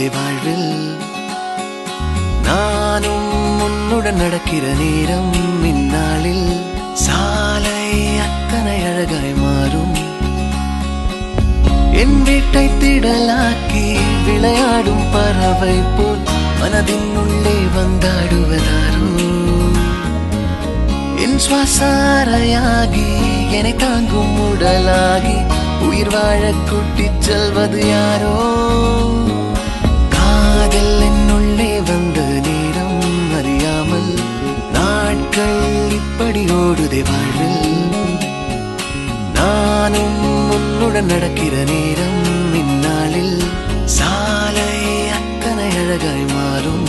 ஓடுதே வாழ்வில். நானும் உன்னுடன் நடக்கிற நேரம் இந்நாளில் சாலை அத்தனை அழகாய் மாறும். என் வீட்டை திடலாக்கி விளையாடும் பறவை போல் மனதின் உள்ளே வந்தாடுவதாரோ. என் சுவாசாரையாகி என்னை தாங்கும் உடலாகி உயிர் வாழ கூட்டிச் செல்வது யாரோ. காதல் என்னுள்ளே வந்த நேரம் அறியாமல் நாட்கள் இப்படி ஓடுதே வாழ்வில். நானும் உன்னுடன் நடக்கிற நேரம் இந்நாளில் சாலை அத்தனை அழகாய் மாறும்.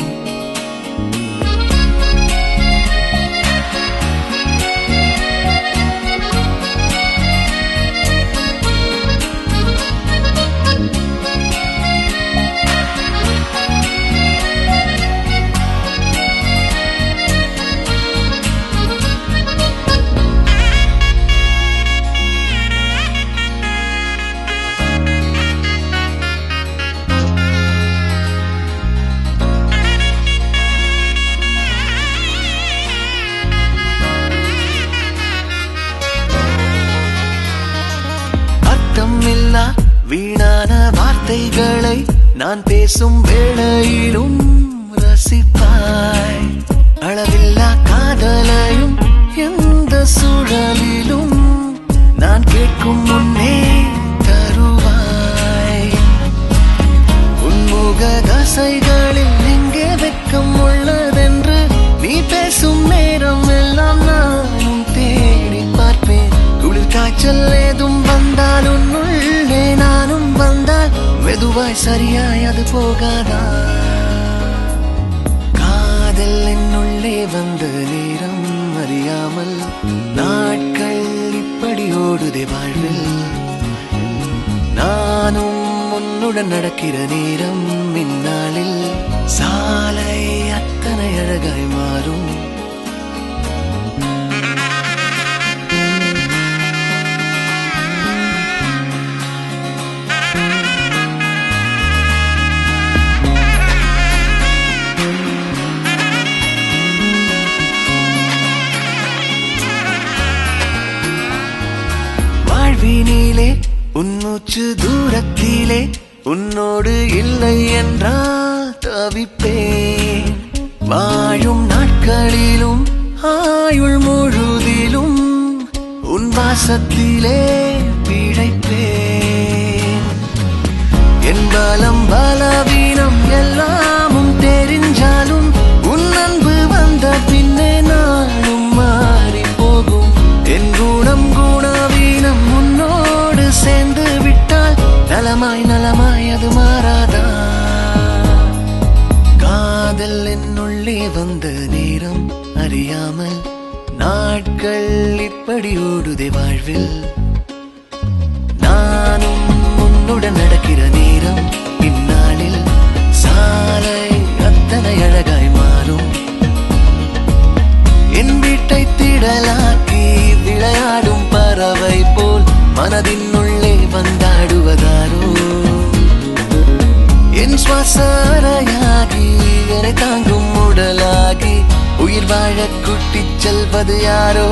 வீணான வார்த்தைகளை நான் பேசும் வேளையிலும் ரசிப்பாய். அளவில்லா காதலையும் எந்த சூழலிலும் நான் கேட்கும் முன்னே தருவாய். உன்முக தசைகளில் எங்கே வெட்கம் உள்ளதென்று நீ பேசும் நேரம் எல்லாம் நானும் தேடி பார்ப்பேன். குளிர் காய்ச்சல் ஏதும் வந்தால் உன்னுள்ளே நானும் வந்தால் மெதுவாய் சரியாய் அது போகாதா. காதல் என்னுள்ளே வந்த நேரம் அறியாமல் நாட்கள் இப்படி ஓடுதே வாழ்வில். நானும் உன்னுடன் நடக்கிற நேரம் இந்நாளில் சாலை அத்தனை அழகாய் மாறும். வாழ்வினிலே உன்மூச்சு தூரத்திலே உன்னோடு இல்லை என்றால் தவிப்பேன். வாழும் நாட்களிலும் ஆயுள் முழுதிலும் உன் வாசத்திலே பிழைப்பேன். என் பலம் பலவீனம் எல்லாமும் தெரிஞ்சாலும் உன் அன்பு வந்த பின்னே நானும் மாறி போகும். என் குணம் குணவீனம் உன்னோடு சேர்ந்து விட்டால் நலமாய் நலமாய் அது மாறாதா. காதல் என்னுள்ளே வந்த நேரம் அறியாமல் நாட்கள் இப்படி ஓடுதே வாழ்வில். நானும் உன்னுடன் நடக்கிற நேரம் இந்நாளில் சாலை அத்தனை அழகாய் மாறும். என் வீட்டை திடலாக்கி விளையாடும் பறவை போல் மனதின் உள்ளே வந்தாடுவதாரோ. என் சுவாசாரையாகி என்னை தாங்கும் உடலாகி உயிர் வாழ கூட்டிச் செல்வது யாரோ.